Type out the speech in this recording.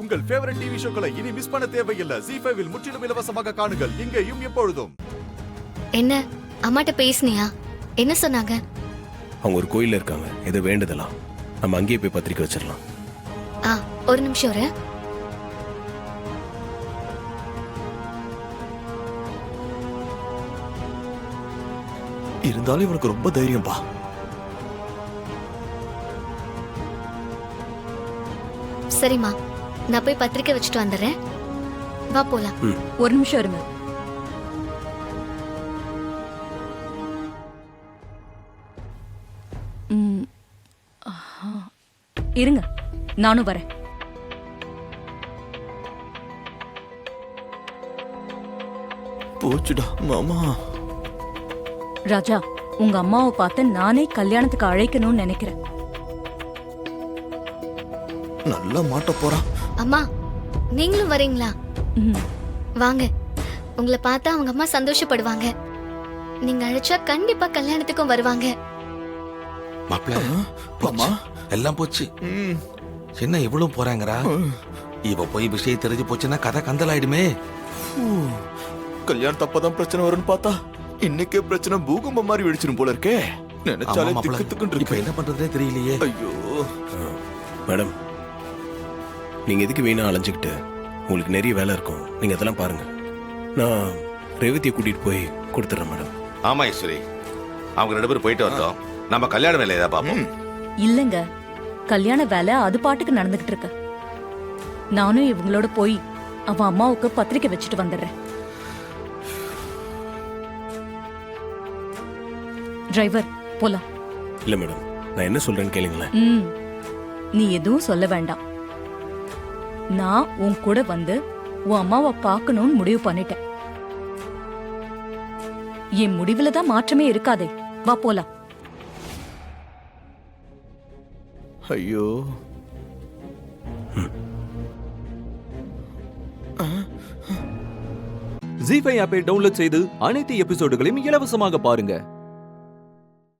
உங்கள் favourite TV ஷோக்களை இனி miss பண்ண தேவையில்லை. ZEE5 இல் முற்றிலும் இலவசமாக காணுங்கள். இங்கேயும் எப்பொழுதும். என்ன அம்மாட்ட பேசுனியா? என்ன சொன்னாங்க? அவங்க ஒரு கோயில்ல இருக்காங்க. ஏதோ வேண்டுதலாம். நம்ம அங்கேயே போய் பத்திரிக்கை வச்சிடலாம். ஒரு நிமிஷம் இரு. இருந்தாலும் இவனுக்கு ரொம்ப தைரியம்பா. சரிம்மா, நான் போய் பத்திரிக்கை வச்சுட்டு வந்துடுறேன். வா போலாம். ஒரு நிமிஷம் இருங்க. இருங்க, நானும் வரேன். போச்சுடா மாமா. ராஜா, உங்க அம்மாவை பார்த்து நானே கல்யாணத்துக்கு அழைக்கணும்னு நினைக்கிறேன். நல்லா மாட்ட போறான். அம்மா, நீங்களும் வரீங்களா? வாங்க, உங்களை பார்த்தா அவங்க அம்மா சந்தோஷப்படுவாங்க. நீங்க அழைச்சா கண்டிப்பா கல்யாணத்துக்கும் வருவாங்க. மாப்பிள்ள எல்லாம் போச்சு. என்ன இவ்வளவு போறாங்கறா? இவ போய் விஷயம் தெரிஞ்சு போச்சுன்னா கதை கந்தலாயிடுமே. கல்யாணம் தப்பதான் பிரச்சனை வரும்னு பார்த்தா இன்னைக்கே பிரச்சனை பூகம்பம் மாதிரி வெடிச்சிடும் போல இருக்கே. நினைச்சாலே திக்குன்னு இப்ப என்ன பண்றதே தெரியலையே. ஐயோ மேடம், நீங்க எதுக்கு வீணா அலைஞ்சுக்கிட்டு? உங்களுக்கு நிறைய வேலை இருக்கும். நீங்க அதெல்லாம் பாருங்க. நான் ரேவதியை கூட்டிட்டு போய் கொடுத்துறேன் மேடம். ஆமா ஈஸ்வரி, அவங்க 2 பேரும் போயிட்டு வந்தோம். நம்ம கல்யாண வேலையை தான் பார்ப்போம். இல்லங்க, கல்யாண வேலை அது பாட்டுக்கு நடந்துகிட்டு இருக்கு. நானும் இவங்களோட போய் அவ அம்மாவுக்கு பத்திரிக்கை வச்சுட்டு வந்துடுறேன். டிரைவர், போலாம். இல்ல மேடம், நான் என்ன சொல்றேன்னு கேளுங்களேன். நீ எதுவும் சொல்ல வேண்டாம். நான் உன் கூட வந்து உன் அம்மாவை பார்க்கணும்னு முடிவு பண்ணிட்டேன். என் முடிவுல தான் மாற்றமே இருக்காதே. வா போலாம். ஐயோ ZEE5 ஆப்பை டவுன்லோட் செய்து அனைத்து எபிசோடுகளையும் இலவசமாக பாருங்க.